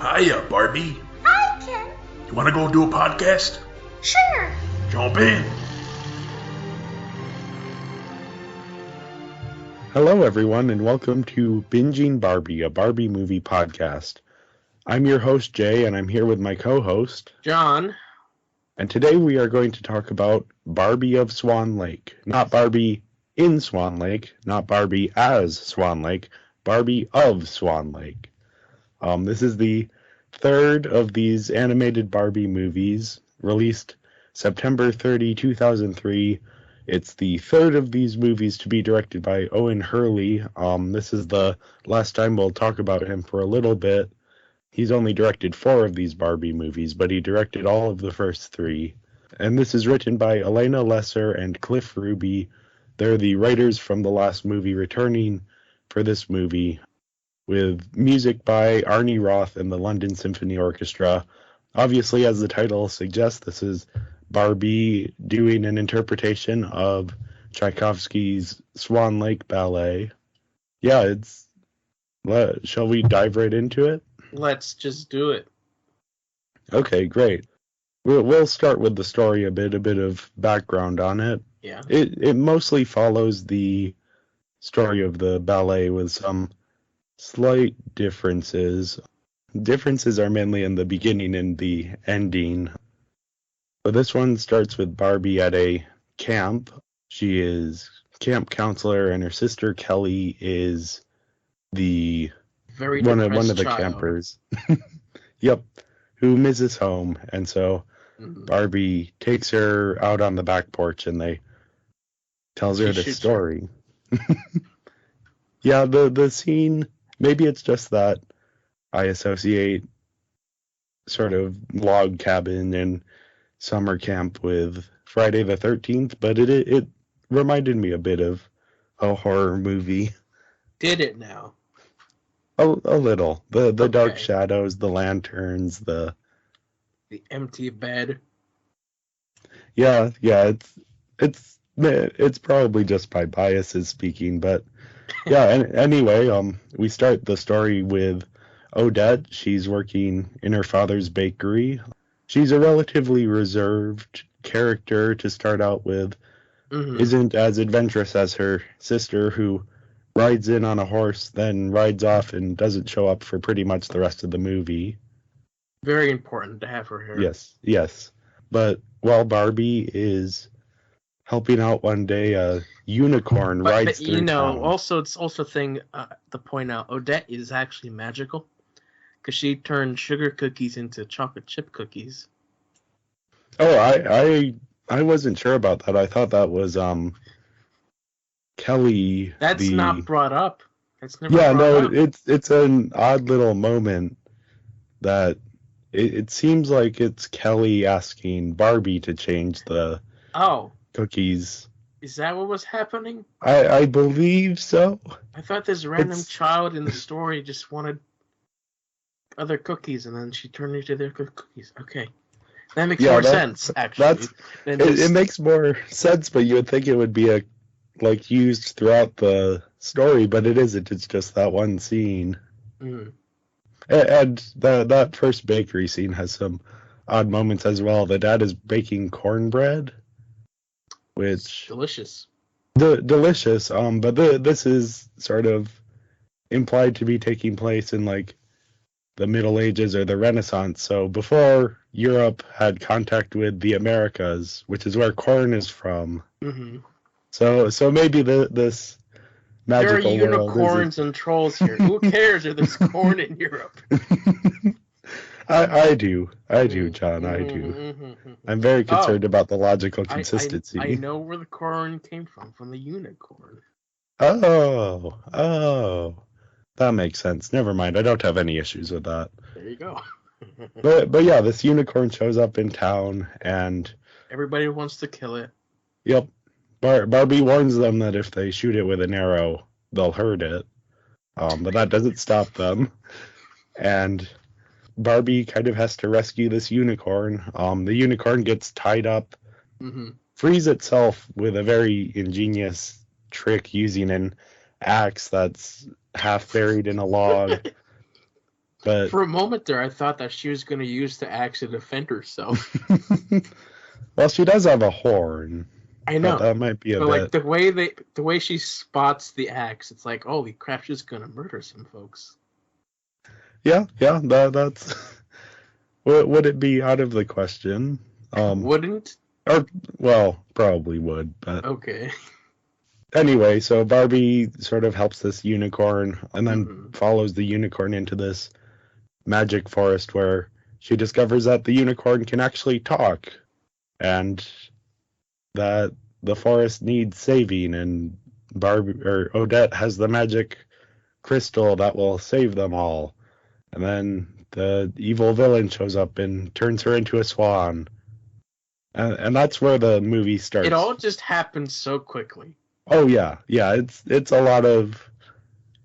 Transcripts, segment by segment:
Hiya, Barbie. Hi, Ken. You want to go do a podcast? Sure. Jump in. Hello, everyone, and welcome to Binging Barbie, a Barbie movie podcast. I'm your host, Jay, and I'm here with my co-host, John. And today we are going to talk about Barbie of Swan Lake. Not Barbie in Swan Lake, not Barbie as Swan Lake, Barbie of Swan Lake. This is the third of these animated Barbie movies, released September 30, 2003. It's the third of these movies to be directed by Owen Hurley. This is the last time we'll talk about him for a little bit. He's only directed 4 of these Barbie movies, but he directed all of the first 3. And this is written by Elena Lesser and Cliff Ruby. They're the writers from the last movie returning for this movie, with music by Arnie Roth and the London Symphony Orchestra. Obviously, as the title suggests, this is Barbie doing an interpretation of Tchaikovsky's Swan Lake Ballet. Yeah, shall we dive right into it? Let's just do it. Okay, great. We'll start with the story a bit of background on it. Yeah. It mostly follows the story of the ballet with some slight differences. Differences are mainly in the beginning and the ending. But this one starts with Barbie at a camp. She is camp counselor, and her sister Kelly is the one of the child. campers. Yep, who misses home, and so Barbie takes her out on the back porch, and they tells her the story. Yeah, the scene. Maybe it's just that I associate sort of log cabin and summer camp with Friday the 13th, but it reminded me a bit of a horror movie. Did it now? A little. The dark shadows, the lanterns, the empty bed. Yeah, it's probably just my biases speaking, but yeah, anyway, we start the story with Odette. She's working in her father's bakery. She's a relatively reserved character to start out with. Isn't as adventurous as her sister, who rides in on a horse, then rides off and doesn't show up for pretty much the rest of the movie. Very important to have her here. Yes. But while Barbie is helping out one day, a unicorn rides through town. Also, it's also a thing to point out, Odette is actually magical, because she turned sugar cookies into chocolate chip cookies. Oh, I wasn't sure about that. I thought that was Kelly. That's not brought up. It's never brought up. It's an odd little moment that it seems like it's Kelly asking Barbie to change the cookies. Is that what was happening? I believe so. I thought this random child in the story just wanted other cookies, and then she turned into their cookies. Okay. That makes more sense, actually. It makes more sense, but you would think it would be used throughout the story, but it isn't. It's just that one scene. And that first bakery scene has some odd moments as well. The dad is baking cornbread, which delicious. Delicious. But this is sort of implied to be taking place in the Middle Ages or the Renaissance. So before Europe had contact with the Americas, which is where corn is from. So maybe this magical there are unicorns and trolls here. Who cares if there's corn in Europe? I do, John. I do. I'm very concerned about the logical consistency. I know where the corn came from the unicorn. Oh, that makes sense. Never mind. I don't have any issues with that. There you go. but yeah, this unicorn shows up in town, and everybody wants to kill it. Yep. Barbie warns them that if they shoot it with an arrow, they'll hurt it. But that doesn't stop them. And Barbie kind of has to rescue this unicorn. The unicorn gets tied up, frees itself with a very ingenious trick using an axe that's half buried in a log. But for a moment there, I thought that she was going to use the axe to defend herself. well, she does have a horn. I know. That might be a but bit. Like the way she spots the axe, it's like, holy crap, she's going to murder some folks. Yeah, that's. Would it be out of the question? Wouldn't? Or, well, probably would, but. Okay. Anyway, so Barbie sort of helps this unicorn and then follows the unicorn into this magic forest where she discovers that the unicorn can actually talk and that the forest needs saving, and Odette has the magic crystal that will save them all. And then the evil villain shows up and turns her into a swan. And that's where the movie starts. It all just happens so quickly. Oh yeah. It's a lot of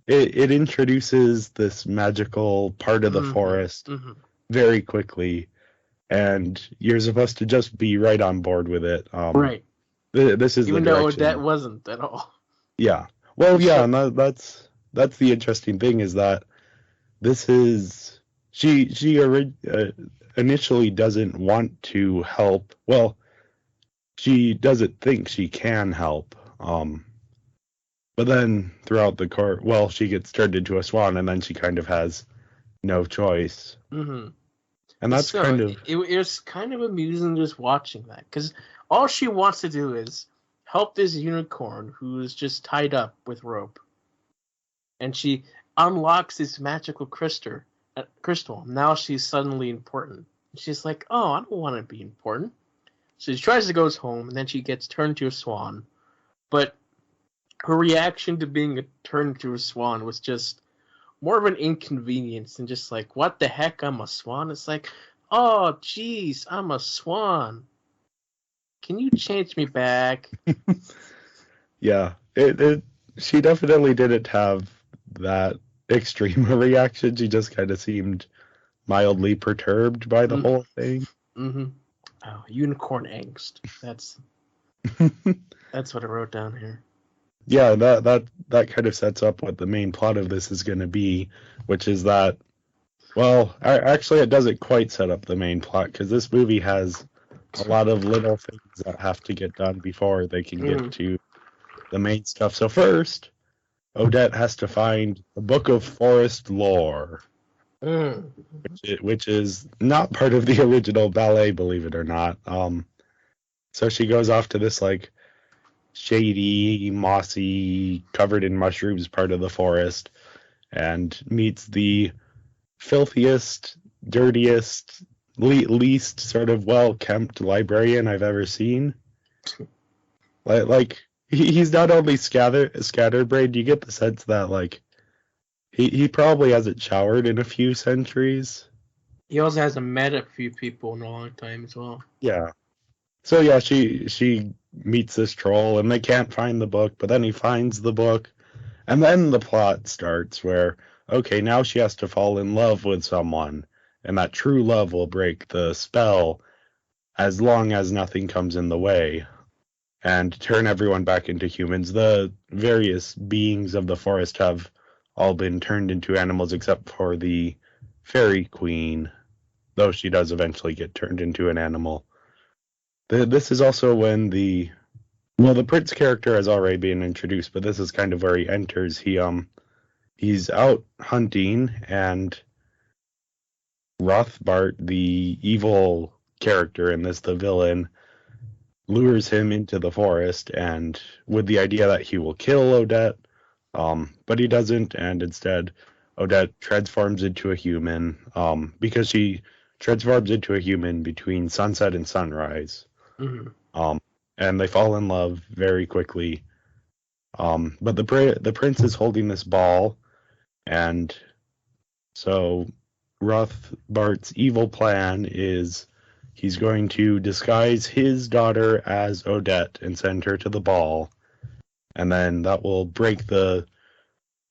it introduces this magical part of the forest very quickly, and you're supposed to just be right on board with it. Right. This is even the though direction. Odette wasn't at all. Yeah. Well, yeah, and that's the interesting thing is that this is she initially doesn't want to help. Well, she doesn't think she can help. But then throughout the court, well, she gets turned into a swan, and then she kind of has no choice. Mm-hmm. And that's kind of it was kind of amusing just watching that, because all she wants to do is help this unicorn who is just tied up with rope, and she unlocks this magical crystal. Now she's suddenly important. She's like, oh, I don't want to be important. So she tries to go home, and then she gets turned into a swan. But her reaction to being turned into a swan was just more of an inconvenience than just like, what the heck, I'm a swan? It's like, oh, geez, I'm a swan. Can you change me back? Yeah, she definitely didn't have that extreme a reaction. She just kind of seemed mildly perturbed by the whole thing. Mm-hmm. Oh, unicorn angst. That's what I wrote down here. Yeah, that kind of sets up what the main plot of this is going to be, which is that, well, actually it doesn't quite set up the main plot, because this movie has a lot of little things that have to get done before they can get to the main stuff. So first, Odette has to find the Book of Forest Lore, which is not part of the original ballet, believe it or not. So she goes off to this, like, shady, mossy, covered in mushrooms part of the forest and meets the filthiest, dirtiest, least sort of well-kept librarian I've ever seen. Like he's not only scatterbrained, you get the sense that, like, he probably hasn't showered in a few centuries. He also hasn't met a few people in a long time as well. Yeah. So yeah, she meets this troll and they can't find the book, but then he finds the book, and then the plot starts where, okay, now she has to fall in love with someone, and that true love will break the spell as long as nothing comes in the way, and turn everyone back into humans. The various beings of the forest have all been turned into animals except for the fairy queen, though she does eventually get turned into an animal. This is also when the prince character has already been introduced, but this is kind of where he enters. He's out hunting, and Rothbart, the evil character in this, the villain, lures him into the forest, and with the idea that he will kill Odette, but he doesn't, and instead Odette transforms into a human, because she transforms into a human between sunset and sunrise. And they fall in love very quickly. But the prince is holding this ball, and so Rothbart's evil plan is he's going to disguise his daughter as Odette and send her to the ball, and then that will break the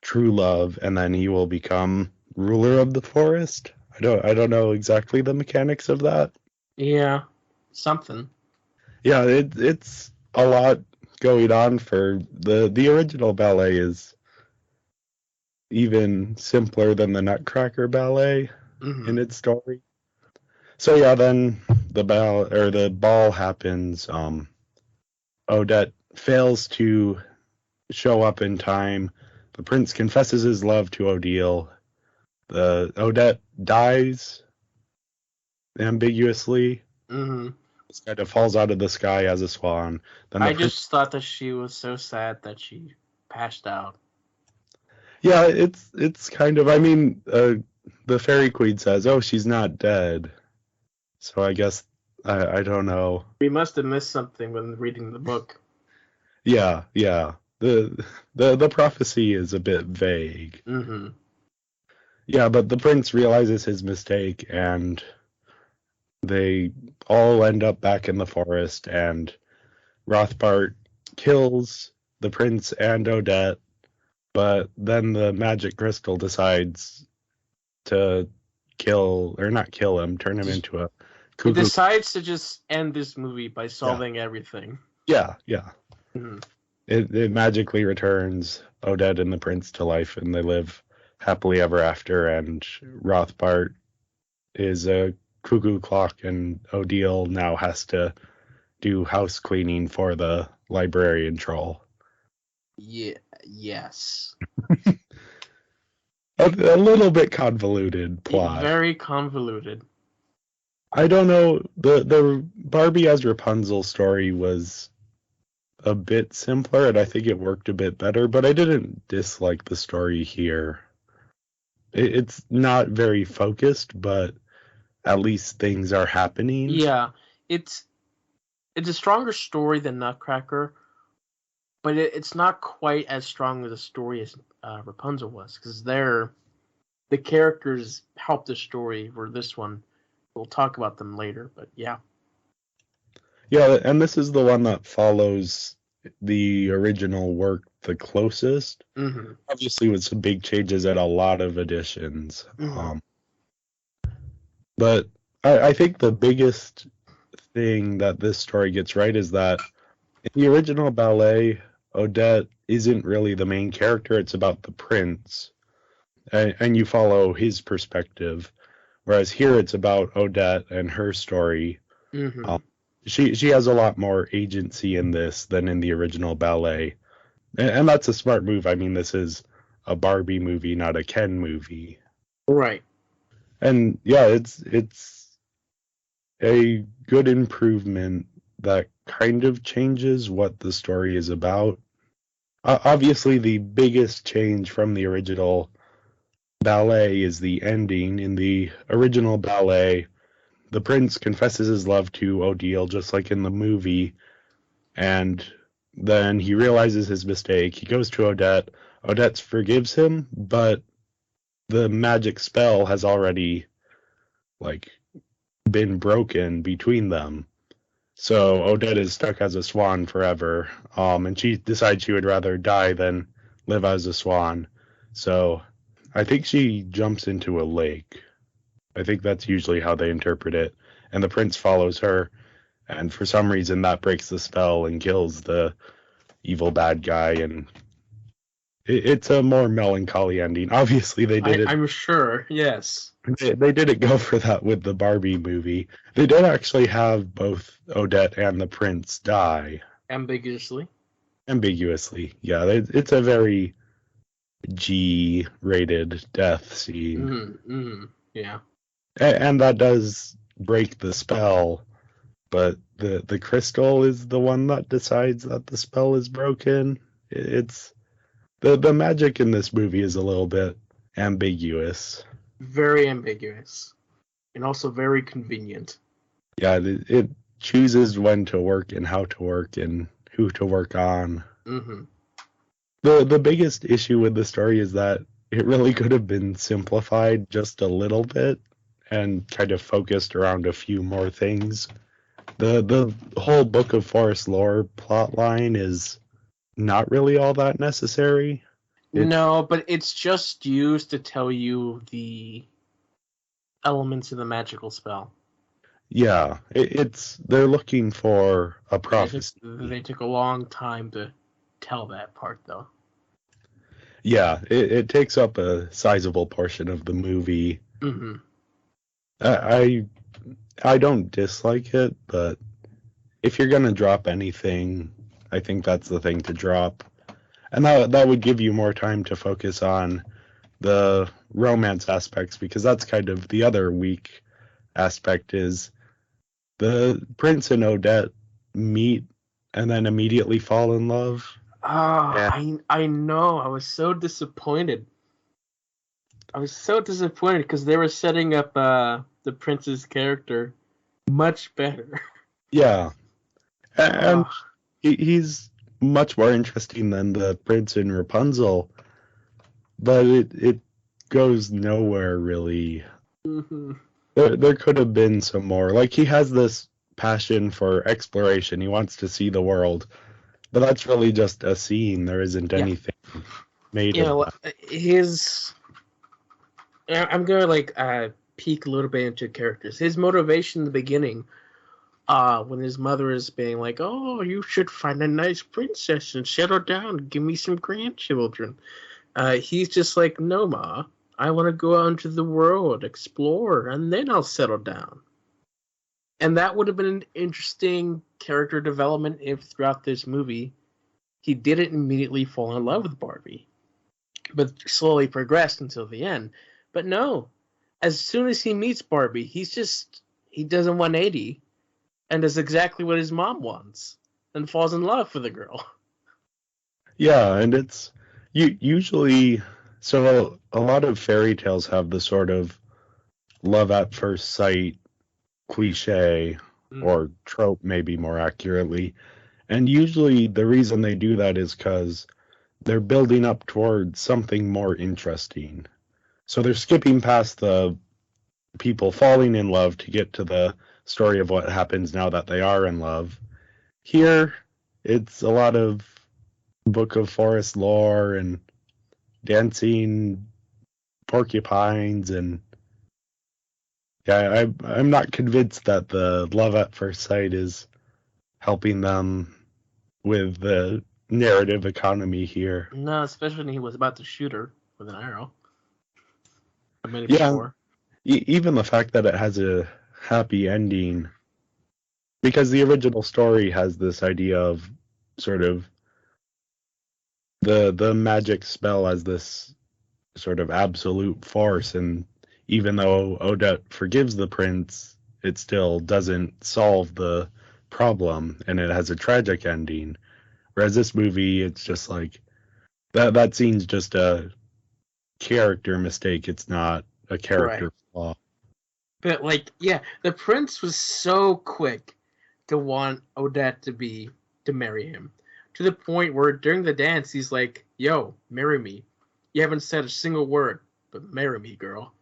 true love, and then he will become ruler of the forest. I don't know exactly the mechanics of that. Yeah, something. Yeah, it's a lot going on for the original ballet is even simpler than the Nutcracker Ballet Mm-hmm. in its story. So yeah, then the ball happens. Odette fails to show up in time. The prince confesses his love to Odile. The Odette dies ambiguously. Mm-hmm. This kind of falls out of the sky as a swan. Then the I prince. just thought that she was so sad that she passed out. Yeah, it's kind of. I mean, the fairy queen says, "Oh, she's not dead." So I guess I don't know. We must have missed something when reading the book. Yeah, yeah. The prophecy is a bit vague. Mm-hmm. Yeah, but the prince realizes his mistake, and they all end up back in the forest, and Rothbart kills the prince and Odette, but then the magic crystal decides to not kill him, turn him into a It cuckoo. decides to just end this movie by solving everything. Yeah, yeah. Mm-hmm. It magically returns Odette and the prince to life, and they live happily ever after. And Rothbart is a cuckoo clock, and Odile now has to do house cleaning for the librarian troll. Yeah. Yes. A little bit convoluted plot. Very convoluted. I don't know. The Barbie as Rapunzel story was a bit simpler, and I think it worked a bit better, but I didn't dislike the story here. It's not very focused, but at least things are happening. Yeah, it's a stronger story than Nutcracker, but it's not quite as strong as a story as Rapunzel was, because the characters help the story. Where this one, we'll talk about them later, but yeah. Yeah, and this is the one that follows the original work the closest. Mm-hmm. Obviously, with some big changes and a lot of additions. Mm-hmm. But I think the biggest thing that this story gets right is that in the original ballet, Odette isn't really the main character. It's about the prince, and you follow his perspective. Whereas here, it's about Odette and her story. Mm-hmm. She has a lot more agency in this than in the original ballet, and that's a smart move. I mean, this is a Barbie movie, not a Ken movie. Right. And yeah, it's a good improvement that kind of changes what the story is about. Obviously, the biggest change from the original ballet is the ending. In the original ballet, the prince confesses his love to Odile, just like in the movie, and then he realizes his mistake. He goes to Odette. Odette forgives him, but the magic spell has already like been broken between them. So Odette is stuck as a swan forever. And she decides she would rather die than live as a swan. So I think she jumps into a lake. I think that's usually how they interpret it. And the prince follows her, and for some reason that breaks the spell and kills the evil bad guy, and it's a more melancholy ending. Obviously they did it. I'm sure, yes. They didn't go for that with the Barbie movie. They did actually have both Odette and the prince die. Ambiguously. Ambiguously, yeah. It's a very G-rated death scene. Mm-hmm. Mm-hmm. Yeah. And that does break the spell, but the crystal is the one that decides that the spell is broken. It's the magic in this movie is a little bit ambiguous. Very ambiguous. And also very convenient. Yeah, it chooses when to work and how to work and who to work on. Mm-hmm. The biggest issue with the story is that it really could have been simplified just a little bit and kind of focused around a few more things. The whole Book of Forest lore plot line is not really all that necessary. No, but it's just used to tell you the elements of the magical spell. Yeah, they're looking for a prophecy. They took a long time to tell that part, though. Yeah, it takes up a sizable portion of the movie. Mm-hmm. I I don't dislike it, but if you're gonna drop anything, I think that's the thing to drop. And that would give you more time to focus on the romance aspects, because that's kind of the other weak aspect is the prince and Odette meet and then immediately fall in love. Oh, And I know. I was so disappointed. I was so disappointed because they were setting up the prince's character much better. yeah, and Oh, he's much more interesting than the prince in Rapunzel, but it goes nowhere really. hmm There could have been some more. Like, he has this passion for exploration. He wants to see the world, but that's really just a scene. There isn't yeah. anything made You of know, that. his. I'm gonna peek a little bit into characters. His motivation in the beginning, when his mother is being like, "Oh, you should find a nice princess and settle down, give me some grandchildren." He's just like, "No, ma, I want to go out into the world, explore, and then I'll settle down." And that would have been an interesting character development if throughout this movie he didn't immediately fall in love with Barbie, but slowly progressed until the end. But no, as soon as he meets Barbie, he does a 180 and does exactly what his mom wants and falls in love with the girl. Yeah, and it's usually so a lot of fairy tales have the sort of love at first sight cliche Mm. or trope, maybe more accurately. And usually the reason they do that is because they're building up towards something more interesting. So they're skipping past the people falling in love to get to the story of what happens now that they are in love. Here, it's a lot of Book of Forest lore and dancing porcupines, and yeah, I'm not convinced that the love at first sight is helping them with the narrative economy here. No, especially when he was about to shoot her with an arrow a minute Yeah, before. even the fact that it has a happy ending, because the original story has this idea of sort of the magic spell as this sort of absolute force, and even though Odette forgives the prince, it still doesn't solve the problem, and it has a tragic ending. Whereas this movie, it's just like that scene's just a character mistake. It's not a Right. character flaw. But yeah, the prince was so quick to want Odette to marry him, to the point where during the dance he's like, "Yo, marry me." You haven't said a single word, but marry me, girl.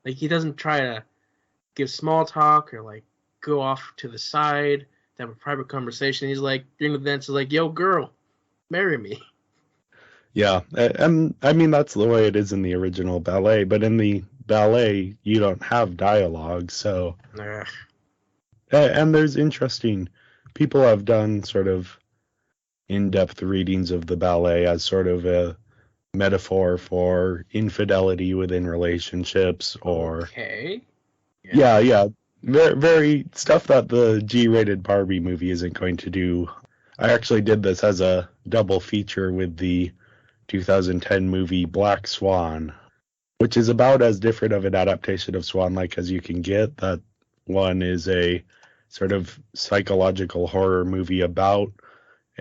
Like he doesn't try to give small talk or go off to the side to have a private conversation. He's like during the dance, he's like, "Yo, girl, marry me." Yeah, and I mean that's the way it is in the original ballet, but in the ballet you don't have dialogue, so Ugh. and there's interesting people have done sort of in-depth readings of the ballet as sort of a metaphor for infidelity within relationships, or Okay. Yeah. yeah, very stuff that the G-rated Barbie movie isn't going to do. I actually did this as a double feature with the 2010 movie Black Swan, which is about as different of an adaptation of Swan Lake as you can get. That one is a sort of psychological horror movie about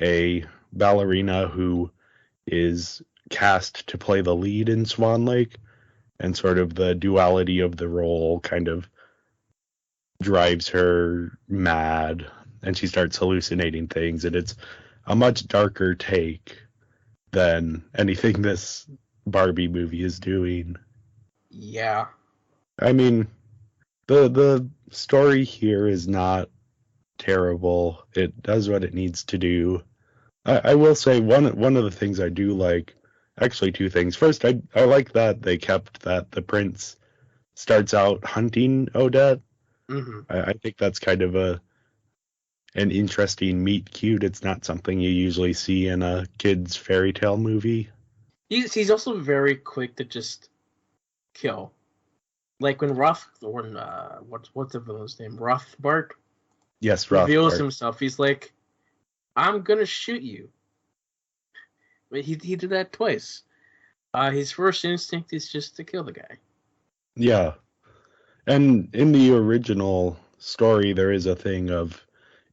a ballerina who is cast to play the lead in Swan Lake, and sort of the duality of the role kind of drives her mad, and she starts hallucinating things, and it's a much darker take than anything this Barbie movie is doing. Yeah. I mean, the story here is not terrible. It does what it needs to do. I will say one of the things I do like, actually two things. First, I like that they kept that the prince starts out hunting Odette. hmm I think that's kind of an interesting meet cute. It's not something you usually see in a kid's fairy tale movie. He's also very quick to just kill. Like when what's the villain's name? Rothbart Yes, reveals Rothbard. himself. He's like, I'm gonna shoot you. But he did that twice. His first instinct is just to kill the guy. Yeah. And in the original story, there is a thing of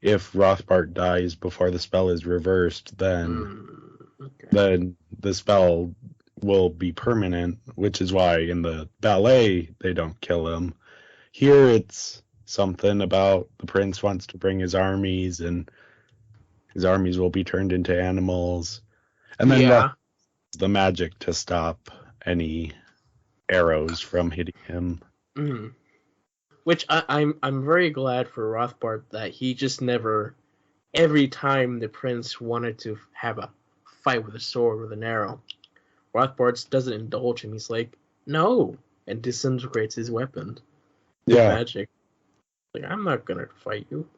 if Rothbart dies before the spell is reversed, Okay. then the spell will be permanent, which is why in the ballet they don't kill him. Here it's something about the prince wants to bring his armies, and his armies will be turned into animals. And then Yeah. the magic to stop any arrows from hitting him. Mm. Which I'm very glad for Rothbard that he just never, every time the prince wanted to have a fight with a sword with an arrow, Rothbard doesn't indulge him. He's like, no, and disintegrates his weapon with Yeah. magic. Like, I'm not gonna fight you.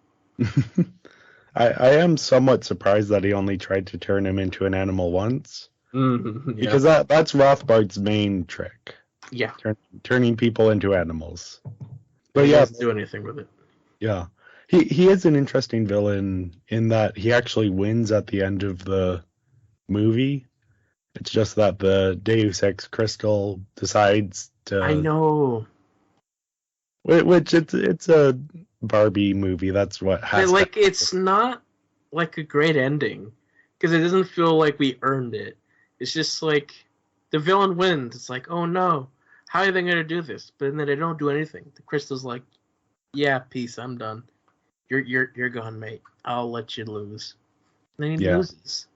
I am somewhat surprised that he only tried to turn him into an animal once. Yeah. Because that's Rothbard's main trick. Yeah. Turning people into animals. But he doesn't do anything with it. Yeah. He is an interesting villain in that he actually wins at the end of the movie. It's just that the Deus Ex Crystal decides to... I know. Which it's a Barbie movie. That's what has Like, it's not like a great ending. Because it doesn't feel like we earned it. It's just like the villain wins. It's like, oh no, how are they going to do this? But then they don't do anything. The crystal's like, yeah, peace, I'm done. You're gone, mate. I'll let you lose. And then he loses.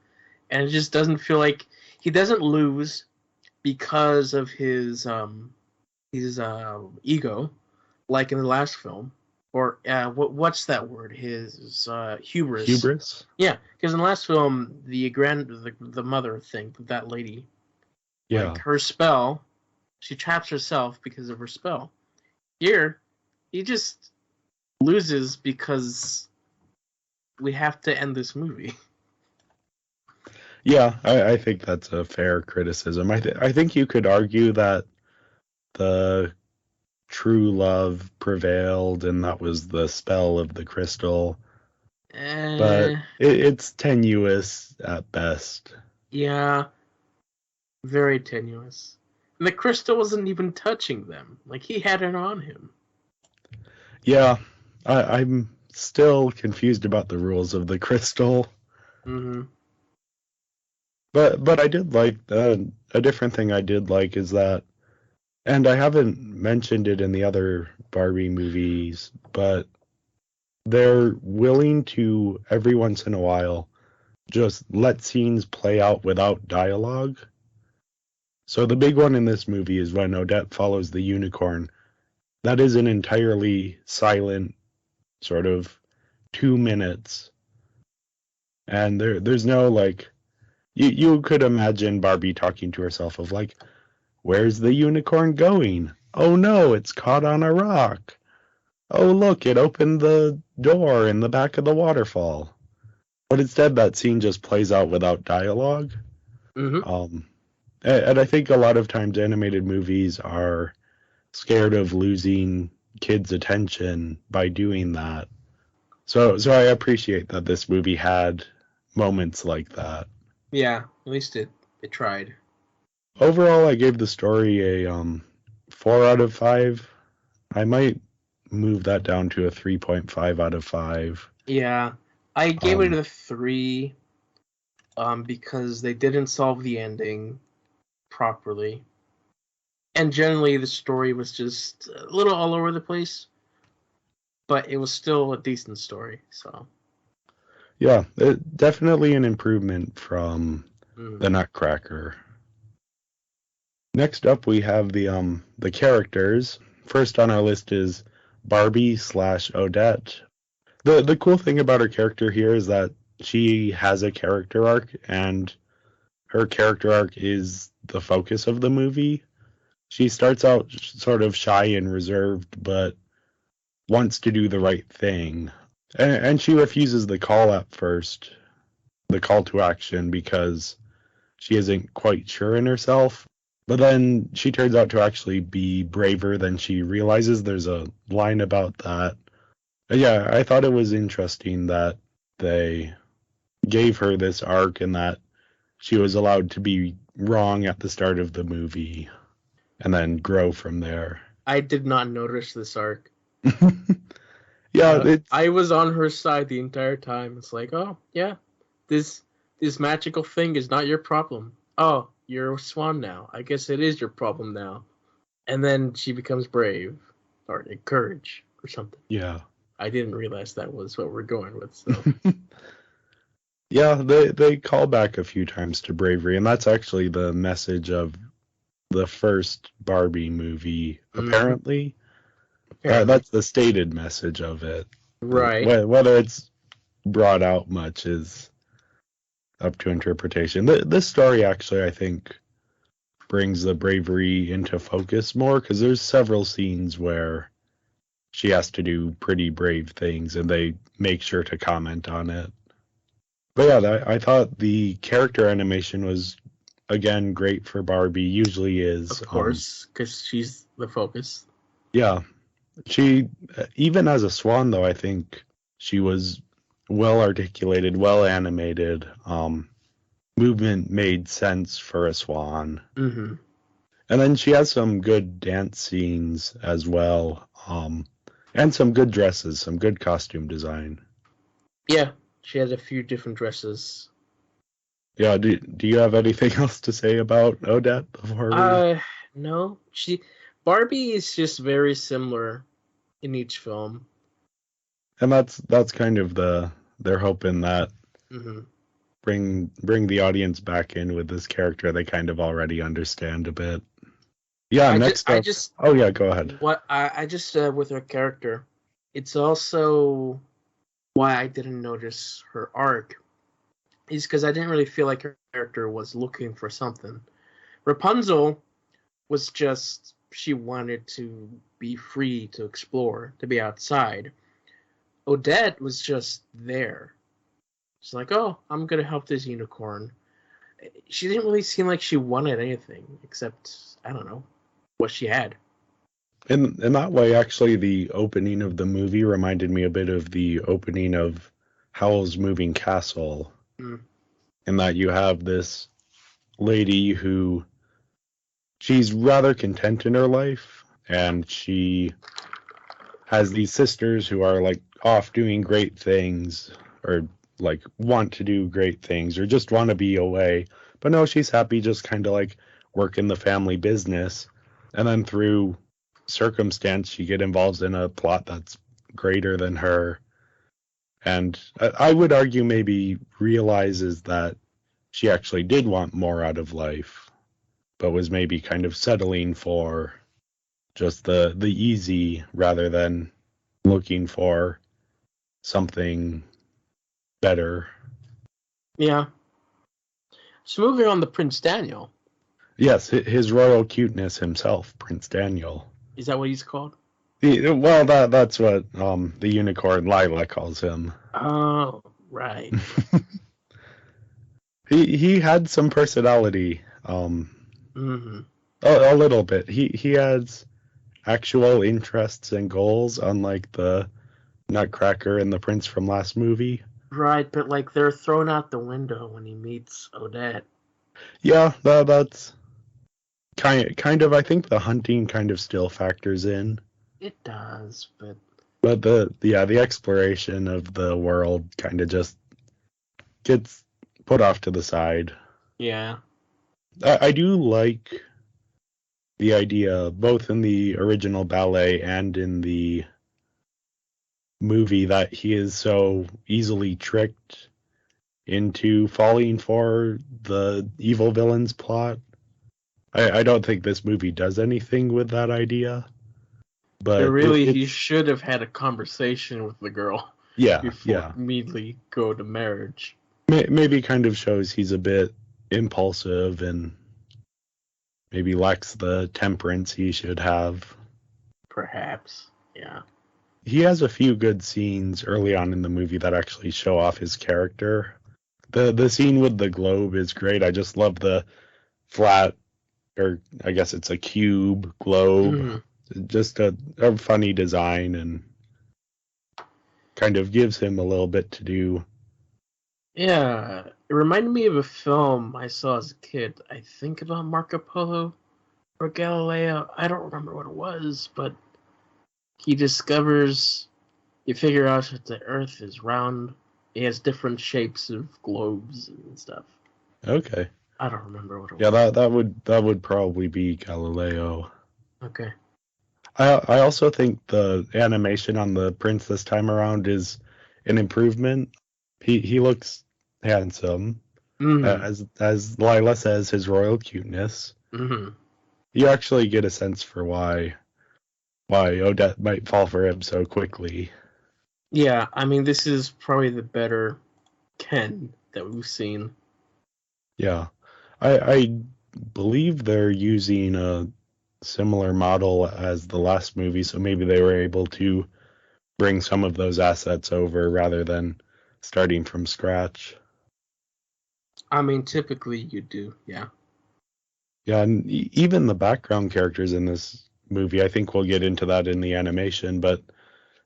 And it just doesn't feel like he doesn't lose because of his ego, like in the last film. Or what's that word? His hubris. Hubris? Yeah, because in the last film, the mother thing, that lady, like her spell, she traps herself because of her spell. Here, he just loses because we have to end this movie. Yeah, I think that's a fair criticism. I think you could argue that the true love prevailed, and that was the spell of the crystal. But it's tenuous at best. Yeah, very tenuous. And the crystal wasn't even touching them. Like, he had it on him. Yeah, I'm still confused about the rules of the crystal. Mm-hmm. But I did like a different thing I did like is that, and I haven't mentioned it in the other Barbie movies, but they're willing to every once in a while just let scenes play out without dialogue. So the big one in this movie is when Odette follows the unicorn. That is an entirely silent sort of 2 minutes. And there's no like you could imagine Barbie talking to herself of like, where's the unicorn going? Oh no, it's caught on a rock. Oh look, it opened the door in the back of the waterfall. But instead that scene just plays out without dialogue. Mm-hmm. And I think a lot of times animated movies are scared of losing kids' attention by doing that. So I appreciate that this movie had moments like that. Yeah, at least it tried. Overall, I gave the story a 4 out of 5. I might move that down to a 3.5 out of 5. Yeah, I gave it a 3 because they didn't solve the ending properly. And generally the story was just a little all over the place. But it was still a decent story, so. Yeah, definitely an improvement from the Nutcracker. Next up, we have the characters. First on our list is Barbie/Odette. The cool thing about her character here is that she has a character arc, and her character arc is the focus of the movie. She starts out sort of shy and reserved, but wants to do the right thing. And she refuses the call at first, the call to action, because she isn't quite sure in herself. But then she turns out to actually be braver than she realizes. There's a line about that. Yeah, I thought it was interesting that they gave her this arc and that she was allowed to be wrong at the start of the movie and then grow from there. I did not notice this arc. Yeah, I was on her side the entire time. It's like, oh yeah, this magical thing is not your problem. Oh, you're a swan now. I guess it is your problem now. And then she becomes brave or courage or something. yeah. I didn't realize that was what we're going with. So Yeah, they call back a few times to bravery, and that's actually the message of the first Barbie movie, apparently. That's the stated message of it. Right. Whether it's brought out much is up to interpretation. This story actually, I think, brings the bravery into focus more, because there's several scenes where she has to do pretty brave things, and they make sure to comment on it. But yeah, I thought the character animation was, again, great for Barbie. Usually is. Of course, because she's the focus. Yeah. She, even as a swan, though, I think she was well articulated, well animated. Movement made sense for a swan. Mm-hmm. And then she has some good dance scenes as well. And some good dresses, some good costume design. Yeah, she had a few different dresses. Yeah, do you have anything else to say about Odette before we... No. Barbie is just very similar in each film. And that's kind of they're hoping that bring the audience back in with this character they kind of already understand a bit. Yeah, oh yeah, go ahead. I just with her character, it's also why I didn't notice her arc is because I didn't really feel like her character was looking for something. Rapunzel was just, she wanted to be free to explore, to be outside. Odette was just there. She's like, oh, I'm going to help this unicorn. She didn't really seem like she wanted anything except, I don't know, what she had. In that way, actually, the opening of the movie reminded me a bit of the opening of Howl's Moving Castle. In that you have this lady who, she's rather content in her life, and she has these sisters who are like off doing great things, or like want to do great things, or just want to be away. But no, she's happy just kind of like working the family business. And then through circumstance, she get involved in a plot that's greater than her. And I would argue maybe realizes that she actually did want more out of life, but was maybe kind of settling for just the easy rather than looking for something better. Yeah. So moving on to Prince Daniel. Yes, his royal cuteness himself, Prince Daniel. Is that what he's called? Well, that's what the unicorn Lila calls him. Oh, right. He had some personality. A little bit. He has actual interests and goals, unlike the Nutcracker and the Prince from last movie. Right, but like they're thrown out the window when he meets Odette. Yeah, that's kind of. I think the hunting kind of still factors in. It does, but the exploration of the world kind of just gets put off to the side. Yeah. I do like the idea, both in the original ballet and in the movie, that he is so easily tricked into falling for the evil villain's plot. I don't think this movie does anything with that idea. But he should have had a conversation with the girl. Yeah, before immediately go to marriage. Maybe kind of shows he's a bit impulsive and maybe lacks the temperance he should have. Perhaps, yeah. He has a few good scenes early on in the movie that actually show off his character. The scene with the globe is great. I just love the flat, or I guess it's a cube globe. Just a funny design and kind of gives him a little bit to do. Yeah, it reminded me of a film I saw as a kid. I think about Marco Polo or Galileo. I don't remember what it was, but he discovers, you figure out that the Earth is round. It has different shapes of globes and stuff. Okay. I don't remember what it was. Yeah, that would probably be Galileo. Okay. I also think the animation on the prince this time around is an improvement. He looks handsome, as Lila says, his royal cuteness. You actually get a sense for why Odette might fall for him so quickly. Yeah, I mean, this is probably the better Ken that we've seen. Yeah, I believe they're using a similar model as the last movie, so maybe they were able to bring some of those assets over rather than starting from scratch. I mean, typically you do, yeah. Yeah, and even the background characters in this movie, I think we'll get into that in the animation, but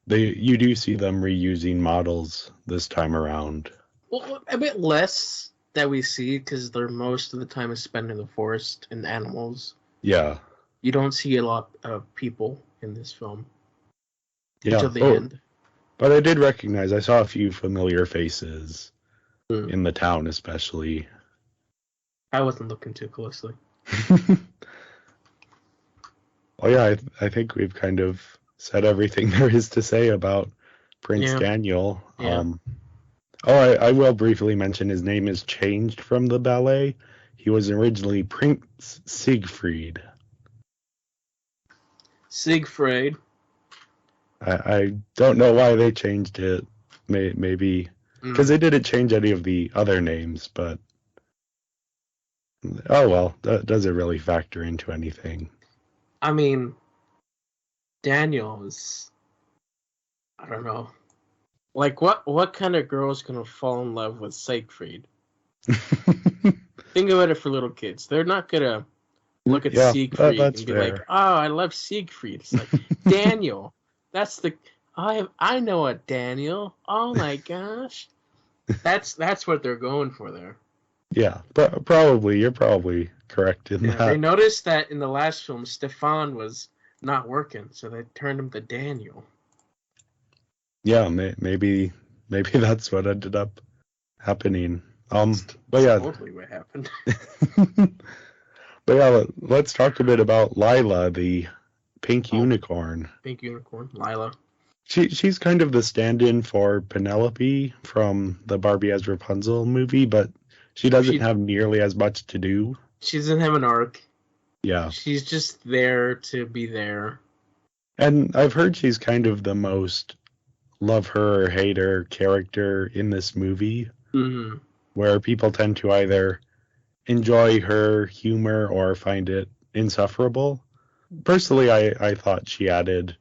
you do see them reusing models this time around. Well, a bit less that we see because they're most of the time is spent in the forest and animals. Yeah. You don't see a lot of people in this film Yeah. until the end. But I did recognize, I saw a few familiar faces in the town, especially. I wasn't looking too closely. Well, yeah, I think we've kind of said everything there is to say about Prince Daniel. Yeah. I will briefly mention his name is changed from the ballet. He was originally Prince Siegfried. Siegfried. I don't know why they changed it. Maybe because they didn't change any of the other names, but oh well, that doesn't really factor into anything. I mean, Daniel is, I don't know. Like, what kind of girl is going to fall in love with Siegfried? Think about it for little kids. They're not going to look at Siegfried and be fair. Like, oh, I love Siegfried. It's like, Daniel. That's the... I know a Daniel. Oh, my gosh. That's what they're going for there. Yeah, probably. You're probably correct in that. They noticed that in the last film, Stefan was not working, so they turned him to Daniel. Yeah, maybe that's what ended up happening. That's totally what happened. But yeah, let's talk a bit about Lila, the pink unicorn. Pink unicorn, Lila. She's kind of the stand-in for Penelope from the Barbie as Rapunzel movie, but she doesn't have nearly as much to do. She doesn't have an arc. Yeah. She's just there to be there. And I've heard she's kind of the most love her or hate her character in this movie, where people tend to either enjoy her humor or find it insufferable. Personally, I thought she added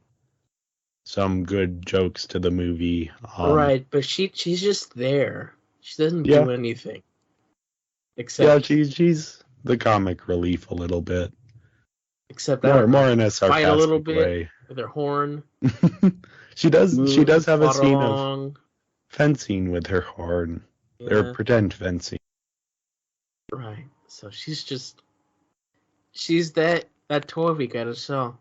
some good jokes to the movie. Right, but she's just there. She doesn't do anything. Except she's the comic relief a little bit. Except more in a sarcastic fight a little bit way. With her horn. She does have a scene of fencing with her horn. Yeah. Or pretend fencing. Right. So she's that toy we gotta sell.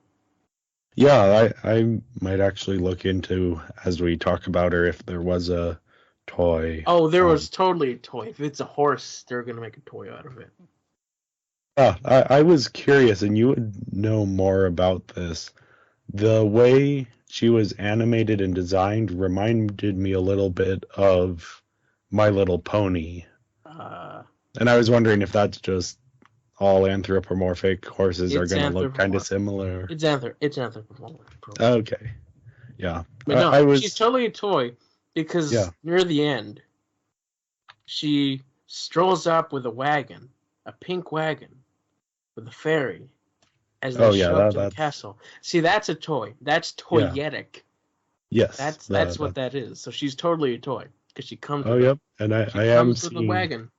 Yeah, I might actually look into, as we talk about her, if there was a toy. Oh, there was totally a toy. If it's a horse, they're gonna make a toy out of it. I was curious, and you would know more about this. The way she was animated and designed reminded me a little bit of My Little Pony. And I was wondering if that's just all anthropomorphic horses are going to look kind of similar. It's anthropomorphic. Okay. Yeah. But no, she's totally a toy because near the end, she strolls up with a wagon, a pink wagon, with a fairy. As they show up to the castle. See, that's a toy. That's toyetic. Yes. That's what that is. So she's totally a toy. because she comes. Oh, with yep. And she I am comes with a seeing. wagon.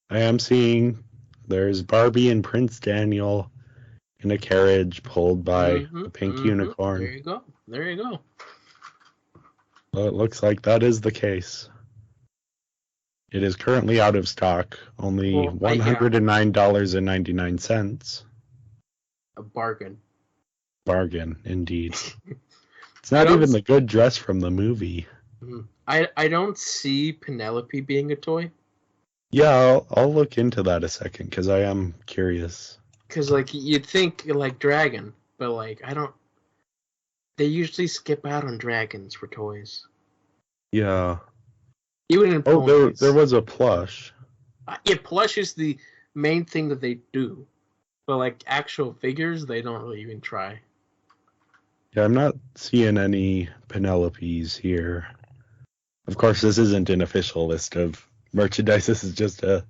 I am seeing. There's Barbie and Prince Daniel in a carriage pulled by a pink unicorn. There you go. There you go. Well, it looks like that is the case. It is currently out of stock. Only $109.99. A bargain. Bargain, indeed. It's not even the good dress from the movie. I don't see Penelope being a toy. Yeah, I'll look into that a second because I am curious. Because like you'd think like dragon, but like I don't. They usually skip out on dragons for toys. Yeah. Even in ponies. There was a plush. Yeah, plush is the main thing that they do, but like actual figures, they don't really even try. Yeah, I'm not seeing any Penelopes here. Of course, this isn't an official list of merchandise. This is just a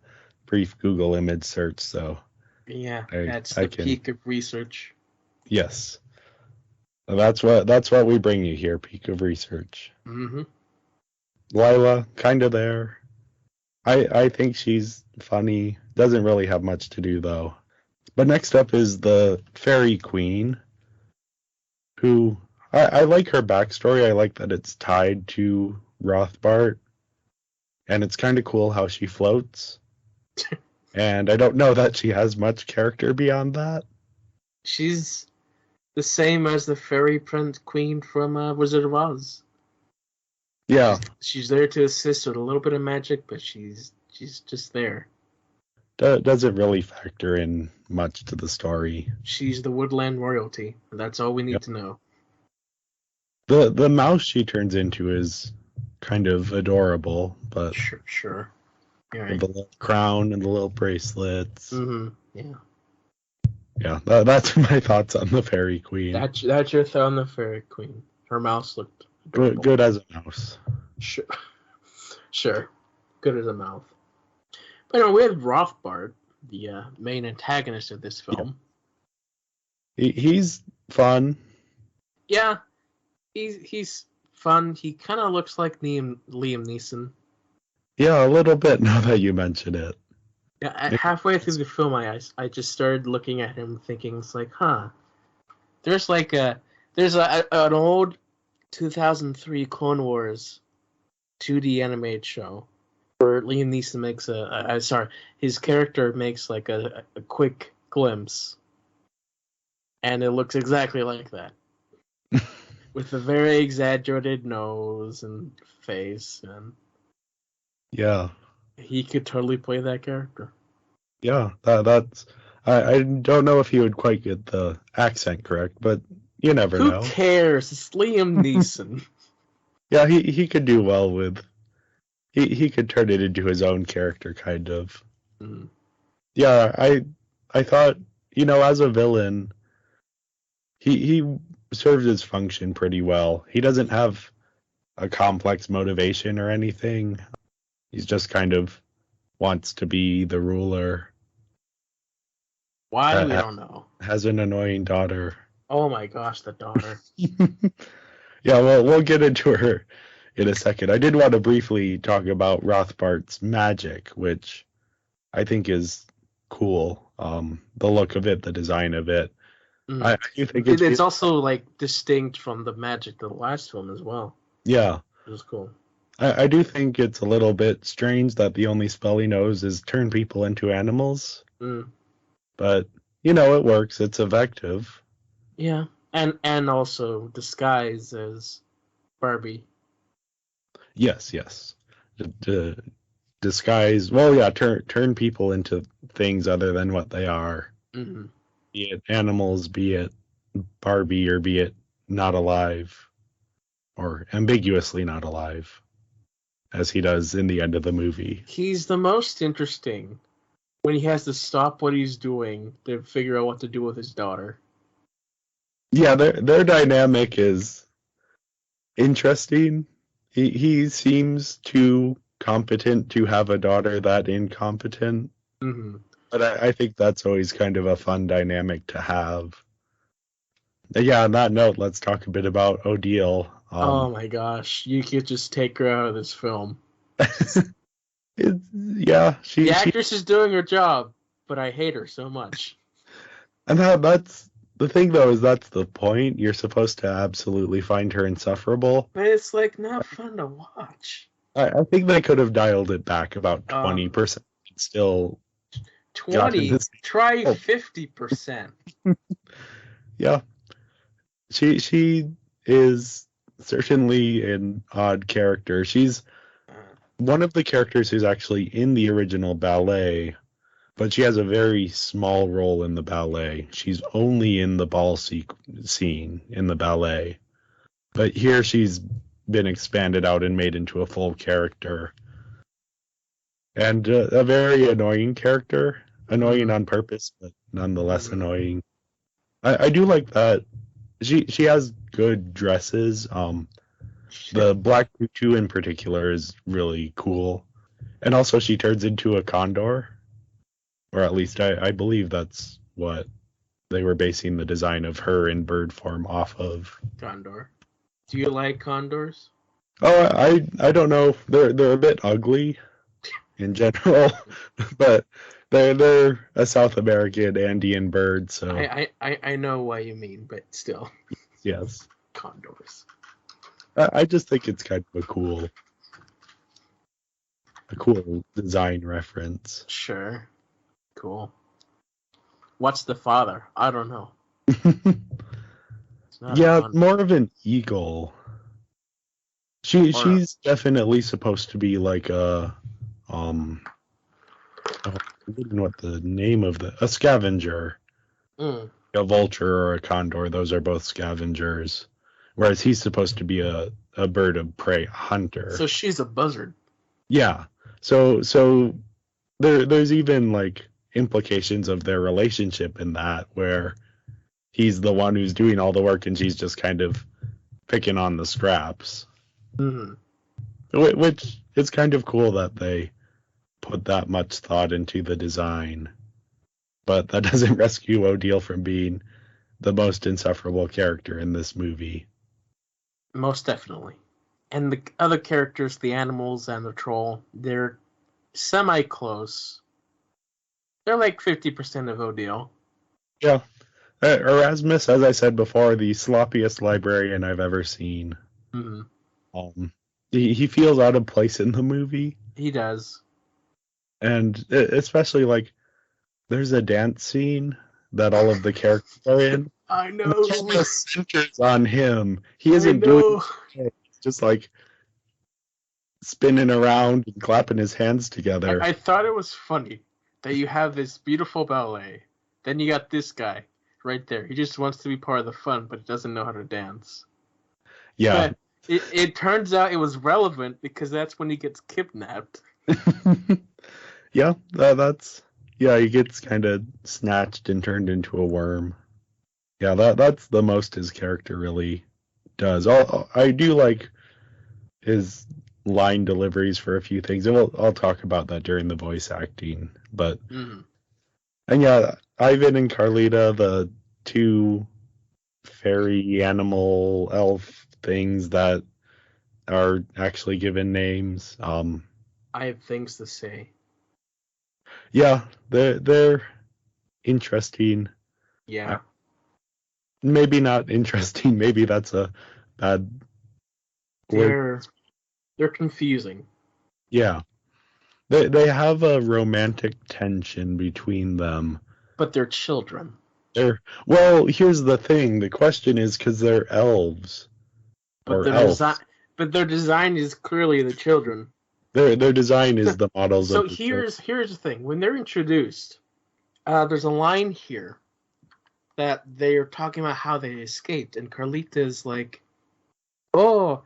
brief Google image search, so yeah, that's the peak of research. Yes, that's what we bring you here. Peak of research. Mm-hmm. Lila, kind of there. I think she's funny. Doesn't really have much to do though. But next up is the Fairy Queen, who I like her backstory. I like that it's tied to Rothbart, and it's kind of cool how she floats. And I don't know that she has much character beyond that. She's the same as the Fairy Prince Queen from Wizard of Oz. Yeah. She's there to assist with a little bit of magic, but she's just there. Doesn't really factor in much to the story. She's the woodland royalty. That's all we need to know. The mouse she turns into is kind of adorable, but sure. Right. The little crown and the little bracelets. Mm-hmm. Yeah. Yeah, that's my thoughts on the Fairy Queen. That's your thought on the Fairy Queen. Her mouse looked good as a mouse. Sure. Good as a mouth. But no, we have Rothbart, the main antagonist of this film. Yeah. He's fun. Yeah, he's fun. He kind of looks like Liam Neeson. Yeah, a little bit now that you mention it. Yeah, halfway through the film, I just started looking at him, thinking, it's like, there's like an old 2003 Clone Wars 2D animated show where Liam Neeson makes his character makes like a quick glimpse, and it looks exactly like that, with a very exaggerated nose and face, and yeah, he could totally play that character. Yeah, that's. I don't know if he would quite get the accent correct, but you never know. Who cares? It's Liam Neeson. Yeah, he could do well with. He could turn it into his own character, kind of. Mm. Yeah, I thought, as a villain, he serves his function pretty well. He doesn't have a complex motivation or anything. He's just kind of wants to be the ruler. Why? We don't know. Has an annoying daughter. Oh my gosh, the daughter. Yeah, well, we'll get into her in a second. I did want to briefly talk about Rothbart's magic, which I think is cool. The look of it, the design of it. Mm. I think it's also like distinct from the magic of the last film as well. Yeah. It was cool. I do think it's a little bit strange that the only spell he knows is turn people into animals. Mm. But, it works. It's effective. Yeah. And also disguise as Barbie. Yes. Disguise. Well, yeah, turn people into things other than what they are. Mm-hmm. Be it animals, be it Barbie, or be it not alive. Or ambiguously not alive. As he does in the end of the movie. He's the most interesting when he has to stop what he's doing to figure out what to do with his daughter. Yeah, their dynamic is interesting. He seems too competent to have a daughter that incompetent. Mm-hmm. But I think that's always kind of a fun dynamic to have. Yeah, on that note, let's talk a bit about Odile. Oh my gosh, you could just take her out of this film. Yeah, The actress is doing her job, but I hate her so much. and that's the thing though, is that's the point. You're supposed to absolutely find her insufferable. But it's like not fun to watch. I think they could have dialed it back about 20%. Still 20, try Oh. 50%. Yeah. She is certainly an odd character. She's one of the characters who's actually in the original ballet, but she has a very small role in the ballet. She's only in the ball scene in the ballet. But here she's been expanded out and made into a full character. And a very annoying character. Annoying on purpose, but nonetheless annoying. I do like that. She has good dresses. The black tutu in particular is really cool. And also she turns into a condor. Or at least I believe that's what they were basing the design of her in bird form off of. Condor. Do you like condors? Oh, I don't know. They're a bit ugly in general, but they're a South American Andean bird, so I know what you mean, but still. yes. Condors. I just think it's kind of a cool design reference. Sure. Cool. What's the father? I don't know. Yeah, more of an eagle. She's definitely supposed to be like a I don't know what the name of a scavenger. A vulture or a condor, those are both scavengers. Whereas he's supposed to be a bird of prey hunter. So she's a buzzard. Yeah. So there's even like implications of their relationship in that, where he's the one who's doing all the work and she's just kind of picking on the scraps. Which is kind of cool that they put that much thought into the design. But that doesn't rescue O'Deal from being the most insufferable character in this movie. Most definitely. And the other characters, the animals and the troll, they're semi-close. They're like 50% of O'Deal. Yeah. Erasmus, as I said before, the sloppiest librarian I've ever seen. He feels out of place in the movie. He does. And especially, like, there's a dance scene that all of the characters are in. I know. The centers on him. He isn't doing it. He's just, like, spinning around and clapping his hands together. I thought it was funny that you have this beautiful ballet. Then you got this guy right there. He just wants to be part of the fun, but doesn't know how to dance. Yeah. But it turns out it was relevant because that's when he gets kidnapped. Yeah, he gets kind of snatched and turned into a worm. Yeah, that's the most his character really does. I do like his line deliveries for a few things, and I'll talk about that during the voice acting. But and yeah, Ivan and Carlita, the two fairy animal elf things that are actually given names. I have things to say. Yeah, they're interesting. Yeah. Maybe not interesting. Maybe that's a bad word. They're confusing. Yeah. They have a romantic tension between them. But they're children. Well, here's the thing. The question is because they're elves. But their design is clearly the children. Their design is the models. So here's the thing. When they're introduced, there's a line here that they're talking about how they escaped, and Carlita's like, "Oh,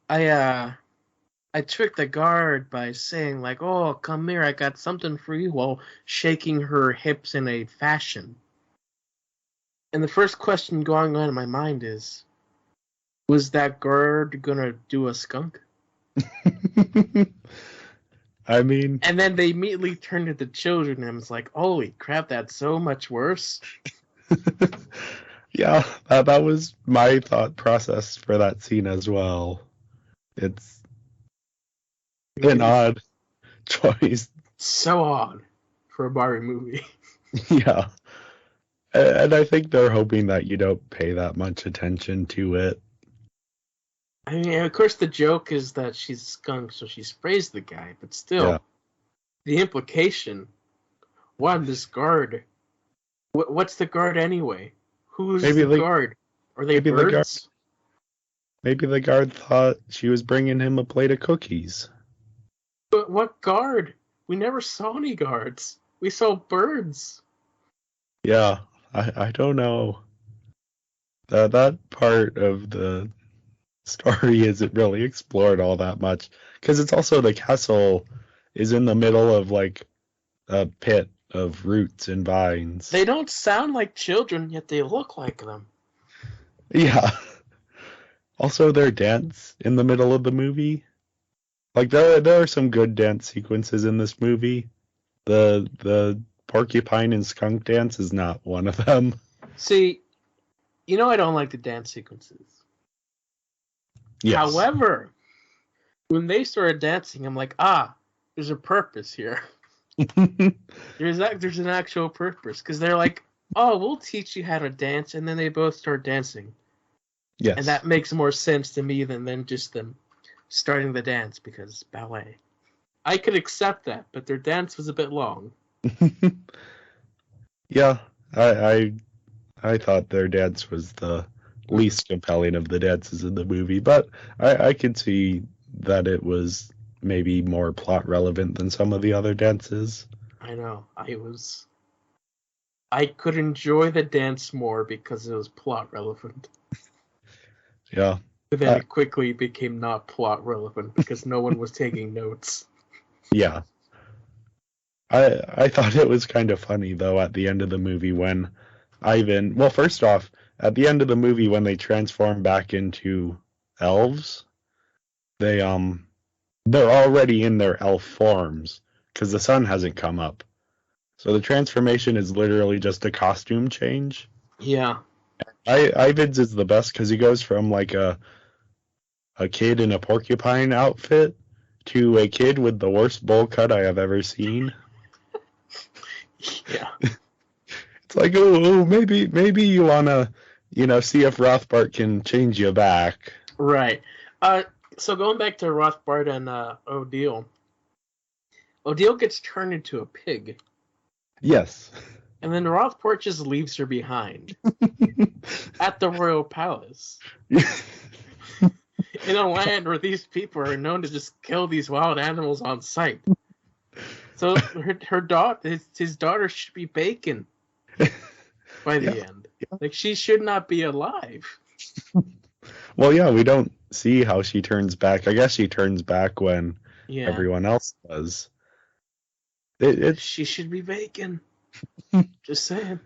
I tricked the guard by saying like, oh, come here, I got something for you," while shaking her hips in a fashion. And the first question going on in my mind is, was that guard gonna do a skunk? I mean... And then they immediately turned to the children and was like, holy crap, that's so much worse. Yeah, that was my thought process for that scene as well. An odd choice. So odd for a Barbie movie. Yeah. And I think they're hoping that you don't pay that much attention to it. I mean, of course, the joke is that she's a skunk, so she sprays the guy, but still, Yeah. the implication. One, this guard. What's the guard anyway? Who's Maybe the guard? Are they maybe the guard birds? maybe the guard thought she was bringing him a plate of cookies. But what guard? We never saw any guards. We saw birds. Yeah, I don't know. That part of the story isn't really explored all that much because it's also the castle is in the middle of like a pit of roots and vines. They don't sound like children, yet they look like them. Yeah. Also, their dance in the middle of the movie. Like there are some good dance sequences in this movie. The porcupine and skunk dance is not one of them. See, I don't like the dance sequences. Yes. However, when they started dancing, I'm like, there's a purpose here. There's an actual purpose because they're like, we'll teach you how to dance, and then they both start dancing. Yes. And that makes more sense to me than just them starting the dance because ballet. I could accept that, but their dance was a bit long. Yeah, I thought their dance was the least compelling of the dances in the movie, but I could see that it was maybe more plot relevant than some of the other dances. I know. I could enjoy the dance more because it was plot relevant. Yeah. But then it quickly became not plot relevant because no one was taking notes. Yeah. I thought it was kind of funny though at the end of the movie when Ivan, well, first off, at the end of the movie when they transform back into elves, they're already in their elf forms because the sun hasn't come up. So the transformation is literally just a costume change. Yeah. Ivan's is the best because he goes from like a kid in a porcupine outfit to a kid with the worst bowl cut I have ever seen. Yeah. It's like, maybe you wanna, see if Rothbart can change you back. Right. So going back to Rothbart and Odile. Odile gets turned into a pig. Yes. And then Rothbart just leaves her behind at the royal palace. In a land where these people are known to just kill these wild animals on sight. So his daughter should be bacon by the end. Yeah. Like, she should not be alive. Well, yeah, we don't see how she turns back. I guess she turns back when everyone else does. She should be bacon. Just saying.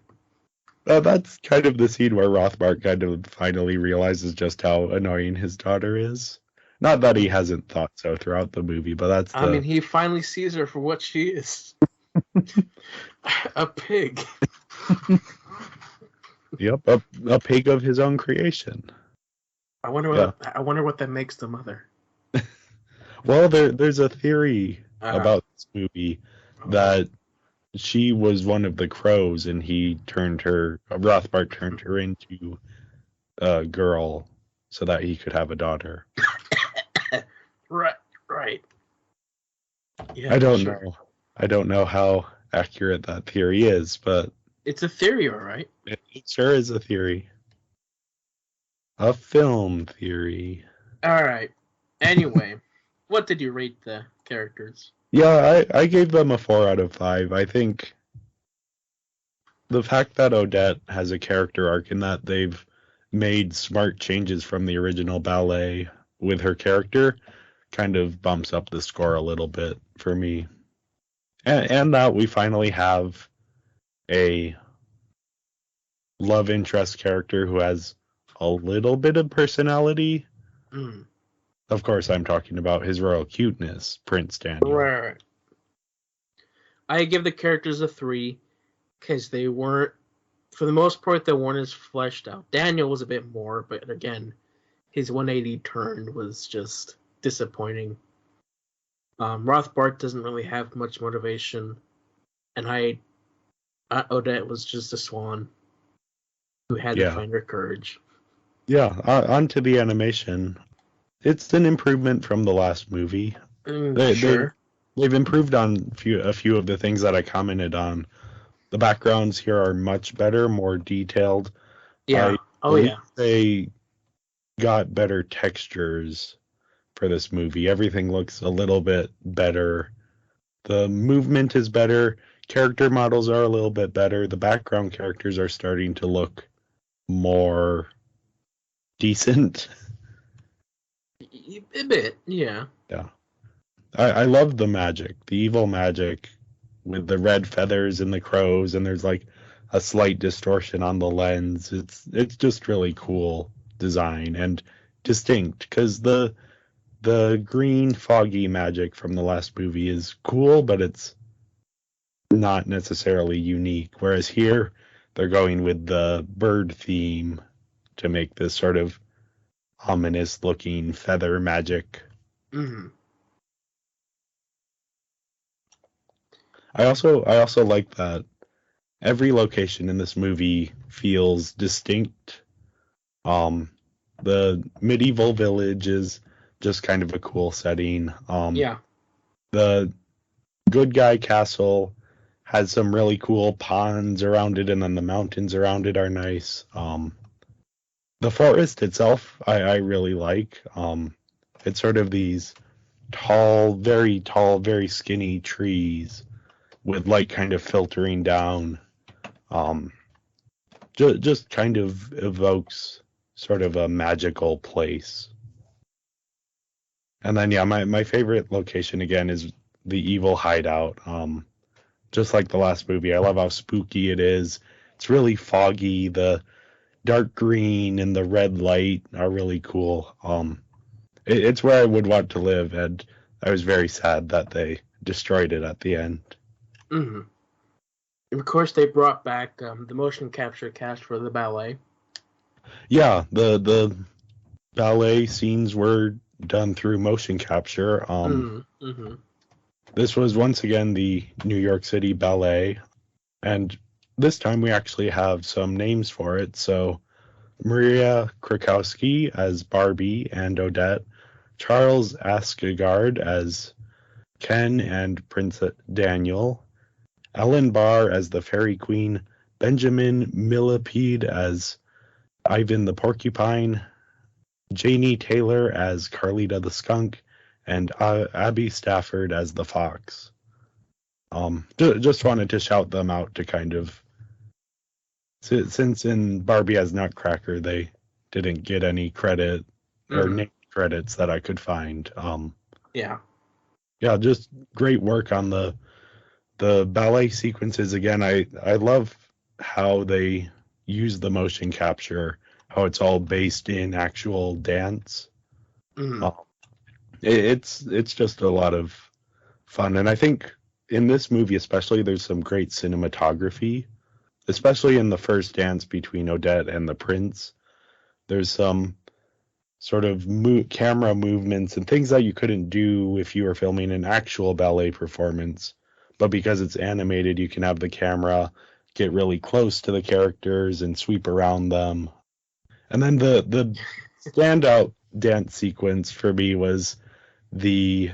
That's kind of the scene where Rothbart kind of finally realizes just how annoying his daughter is. Not that he hasn't thought so throughout the movie, but that's I mean, he finally sees her for what she is. A pig. Yep, a pig of his own creation. I wonder what that makes the mother. Well, there's a theory about this movie that she was one of the crows, and Rothbart turned her into a girl so that he could have a daughter. Right. Yeah, I don't know. I don't know how accurate that theory is, but it's a theory, all right. It sure is a theory. A film theory. All right. Anyway, what did you rate the characters? Yeah, I gave them a 4 out of 5. I think the fact that Odette has a character arc and that they've made smart changes from the original ballet with her character kind of bumps up the score a little bit for me. And that we finally have a love interest character who has a little bit of personality. Mm. Of course, I'm talking about his royal cuteness, Prince Daniel. Right. I give the characters a 3 because they weren't, for the most part, they weren't as fleshed out. Daniel was a bit more, but again, his 180 turn was just disappointing. Rothbart doesn't really have much motivation, and Odette was just a swan who had to Yeah. find her courage. Yeah, onto the animation. It's an improvement from the last movie. They, they Sure. they've improved on a few of the things that I commented on. The backgrounds here are much better, more detailed. Yeah. I Oh believe yeah. they got better textures for this movie. Everything looks a little bit better. The movement is better. Character models are a little bit better. The background characters are starting to look more decent. A bit. Yeah. Yeah. I love the magic, the evil magic with the red feathers and the crows, and there's like a slight distortion on the lens. It's just really cool design and distinct because the green foggy magic from the last movie is cool, but it's not necessarily unique. Whereas here they're going with the bird theme to make this sort of ominous looking feather magic. Hmm. I also like that every location in this movie feels distinct. Um, the medieval village is just kind of a cool setting. Yeah. The good guy castle has some really cool ponds around it, and then the mountains around it are nice. The forest itself, I really like. It's sort of these tall, very skinny trees with light kind of filtering down. Um, just kind of evokes sort of a magical place. And then yeah, my favorite location again is the evil hideout. Just like the last movie, I love how spooky it is. It's really foggy. The dark green and the red light are really cool. It's where I would want to live, and I was very sad that they destroyed it at the end. Hmm. Of course, they brought back the motion capture cast for the ballet. Yeah, the ballet scenes were done through motion capture. Mm-hmm. This was once again the New York City Ballet, and this time we actually have some names for it. So Maria Krakowski as Barbie and Odette, Charles Askegard as Ken and Prince Daniel, Ellen Barr as the Fairy Queen, Benjamin Millipede as Ivan the Porcupine, Janie Taylor as Carlita the Skunk, and Abby Stafford as the Fox. Just wanted to shout them out to kind of, since in Barbie as Nutcracker they didn't get any credit or name credits that I could find. Yeah. Yeah, just great work on the ballet sequences. Again, I love how they use the motion capture, how it's all based in actual dance. Mm-hmm. It's just a lot of fun, and I think in this movie especially, there's some great cinematography, especially in the first dance between Odette and the prince. There's some sort of camera movements and things that you couldn't do if you were filming an actual ballet performance. But because it's animated, you can have the camera get really close to the characters and sweep around them. And then the standout dance sequence for me was the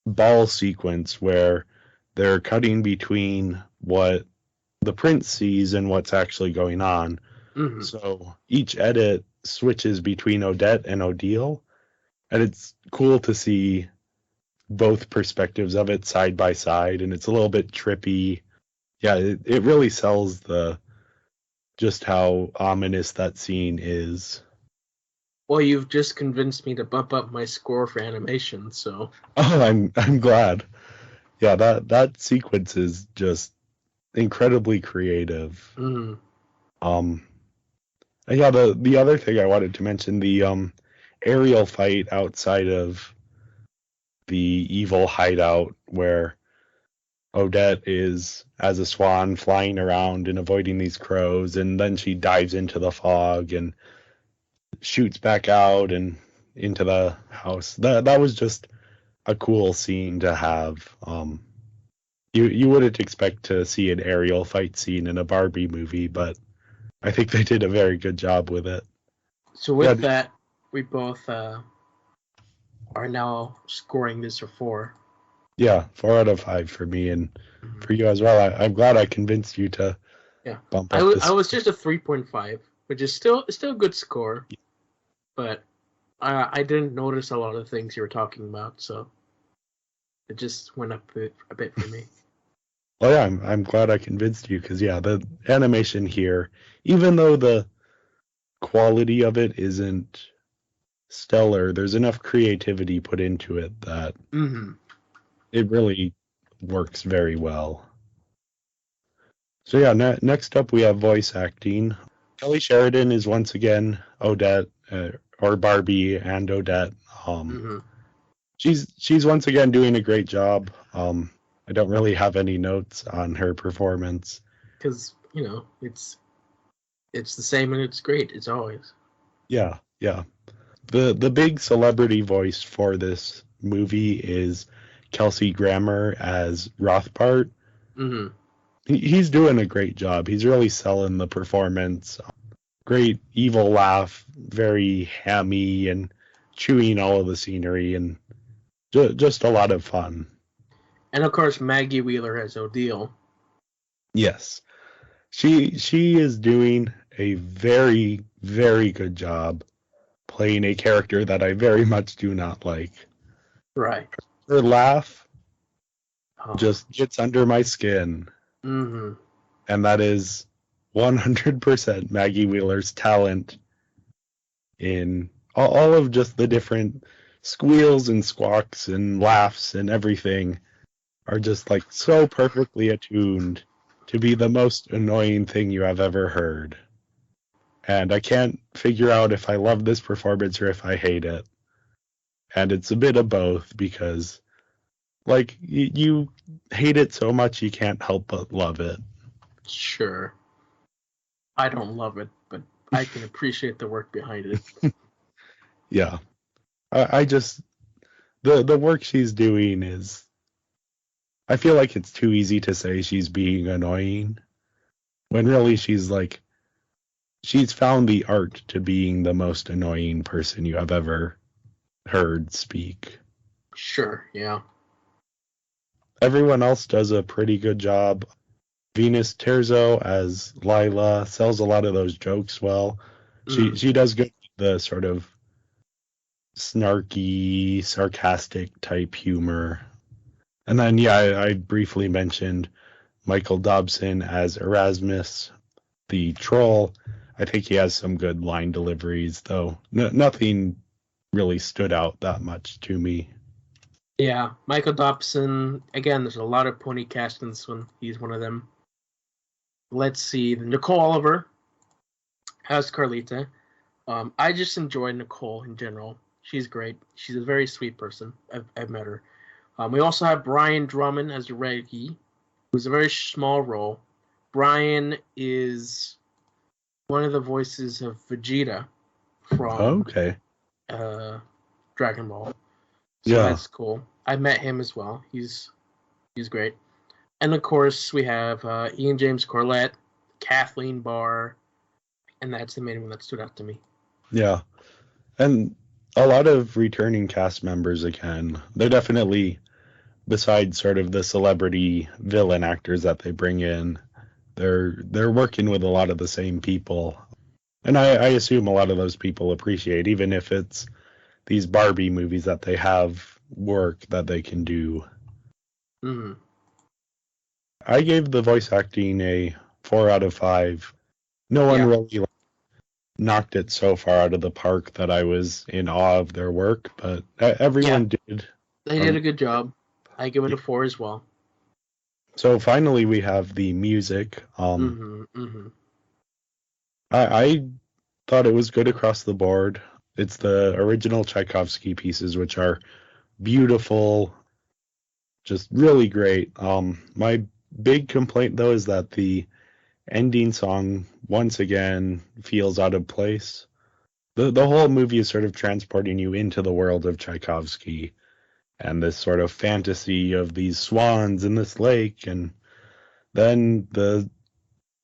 ball sequence where they're cutting between what the prince sees and what's actually going on. Mm-hmm. So each edit switches between Odette and Odile, and it's cool to see both perspectives of it side by side, and it's a little bit trippy. Yeah, it really sells the just how ominous that scene is. Well, you've just convinced me to bump up my score for animation, so. Oh, I'm glad. Yeah, that sequence is just incredibly creative. Mm-hmm. And yeah, the other thing I wanted to mention, the aerial fight outside of the evil hideout where Odette is as a swan flying around and avoiding these crows, and then she dives into the fog and shoots back out and into the house. That was just a cool scene to have. You wouldn't expect to see an aerial fight scene in a Barbie movie, but I think they did a very good job with it. So with that, we both are now scoring this a 4. Yeah, 4 out of 5 for me, and for you as well. I'm glad I convinced you to bump up this. I was just a 3.5, which is still a good score, but I didn't notice a lot of things you were talking about, so it just went up a bit for me. Well, yeah, I'm glad I convinced you because the animation here, even though the quality of it isn't stellar, there's enough creativity put into it that it really works very well. So next up we have voice acting. Kelly Sheridan is once again Odette, or Barbie and Odette. She's once again doing a great job. I don't really have any notes on her performance because it's the same and it's great. It's always. Yeah. The big celebrity voice for this movie is Kelsey Grammer as Rothbart. He's doing a great job. He's really selling the performance. Great evil laugh, very hammy and chewing all of the scenery, and just a lot of fun. And of course, Maggie Wheeler as Odile. Yes, she is doing a very, very good job playing a character that I very much do not like. Right. Her laugh just gets under my skin. And that is 100% Maggie Wheeler's talent in all of just the different squeals and squawks and laughs and everything are just like so perfectly attuned to be the most annoying thing you have ever heard. And I can't figure out if I love this performance or if I hate it. And it's a bit of both because, like, you hate it so much you can't help but love it. Sure. I don't love it, but I can appreciate the work behind it. Yeah. I just... The work she's doing is... I feel like it's too easy to say she's being annoying. When really she's like... She's found the art to being the most annoying person you have ever heard speak. Sure, yeah. Everyone else does a pretty good job. Venus Terzo as Lila sells a lot of those jokes well. She does good the sort of snarky, sarcastic type humor. And then, I briefly mentioned Michael Dobson as Erasmus, the troll. I think he has some good line deliveries, though nothing really stood out that much to me. Yeah, Michael Dobson, again, there's a lot of pony cast in this one. He's one of them. Let's see. Nicole Oliver as Carlita. I just enjoy Nicole in general. She's great. She's a very sweet person. I've met her. We also have Brian Drummond as Reggie, who's a very small role. Brian is one of the voices of Vegeta from Dragon Ball. So that's cool. I met him as well. He's great. And of course, we have Ian James Corlett, Kathleen Barr, and that's the main one that stood out to me. Yeah. And a lot of returning cast members again. They're definitely, besides sort of the celebrity villain actors that they bring in, they're working with a lot of the same people. And I assume a lot of those people appreciate, even if it's these Barbie movies, that they have work that they can do. I gave the voice acting a 4 out of 5. No one really knocked it so far out of the park that I was in awe of their work, but everyone did. They did a good job. I give it a 4 as well. So finally we have the music. I thought it was good across the board. It's the original Tchaikovsky pieces, which are beautiful, just really great. My big complaint, though, is that the ending song, once again, feels out of place. The whole movie is sort of transporting you into the world of Tchaikovsky, and this sort of fantasy of these swans in this lake, and then the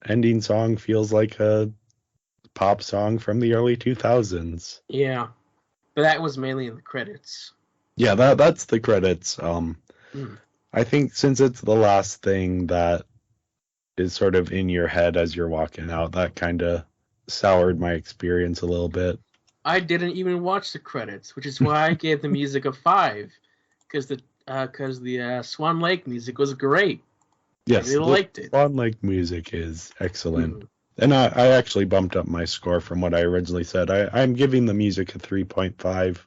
ending song feels like a pop song from the early 2000s. Yeah, but that was mainly in the credits. Yeah, that's the credits. Mm. I think since it's the last thing that is sort of in your head as you're walking out, that kind of soured my experience a little bit. I didn't even watch the credits, which is why I gave the music a 5, because the Swan Lake music was great. Yes, I really liked it. Swan Lake music is excellent. And I actually bumped up my score from what I originally said. I'm giving the music a 3.5.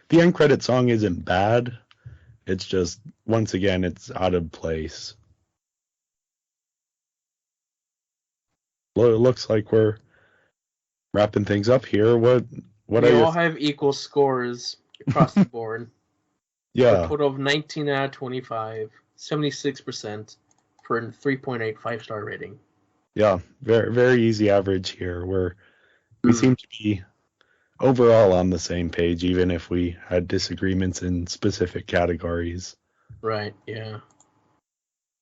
The end credit song isn't bad. It's just, once again, it's out of place. Well, it looks like we're wrapping things up here. What We are all have equal scores across the board. Yeah. A total of 19 out of 25, 76% for a 3.8 5-star rating. Yeah, very very easy average here. We seem to be overall on the same page, even if we had disagreements in specific categories. Right, yeah.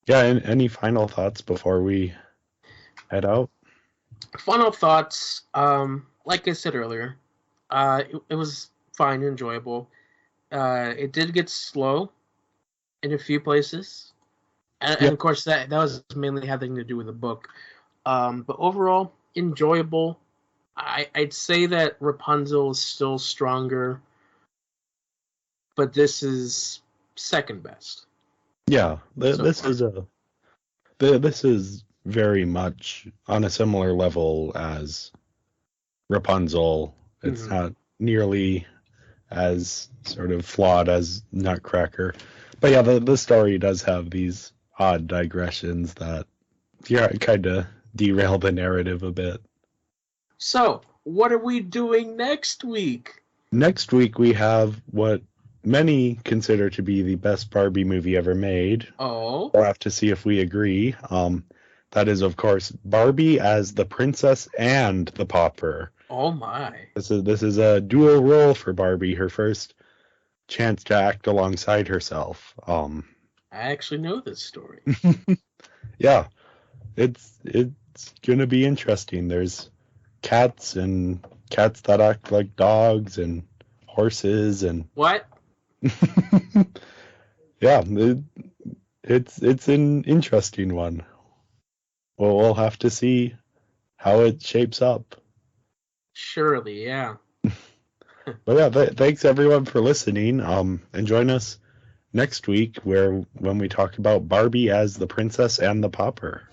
Yeah, and any final thoughts before we head out? Final thoughts, like I said earlier, it was fine, enjoyable. It did get slow in a few places. And of course, that was mainly having to do with the book. But overall, enjoyable. I'd say that Rapunzel is still stronger, but this is second best. Yeah, this is very much on a similar level as Rapunzel. It's not nearly as sort of flawed as Nutcracker. But yeah, the story does have these odd digressions that kind of derail the narrative a bit. So, what are we doing next week? Next week we have what many consider to be the best Barbie movie ever made. Oh. We'll have to see if we agree. That is, of course, Barbie as the princess and the pauper. Oh my. This is a dual role for Barbie, her first chance to act alongside herself. I actually know this story. Yeah. It's gonna be interesting. There's cats that act like dogs and horses and what? Yeah, it's an interesting one. Well, we'll have to see how it shapes up. Surely, yeah. But yeah, thanks everyone for listening. And join us next week when we talk about Barbie as the princess and the pauper.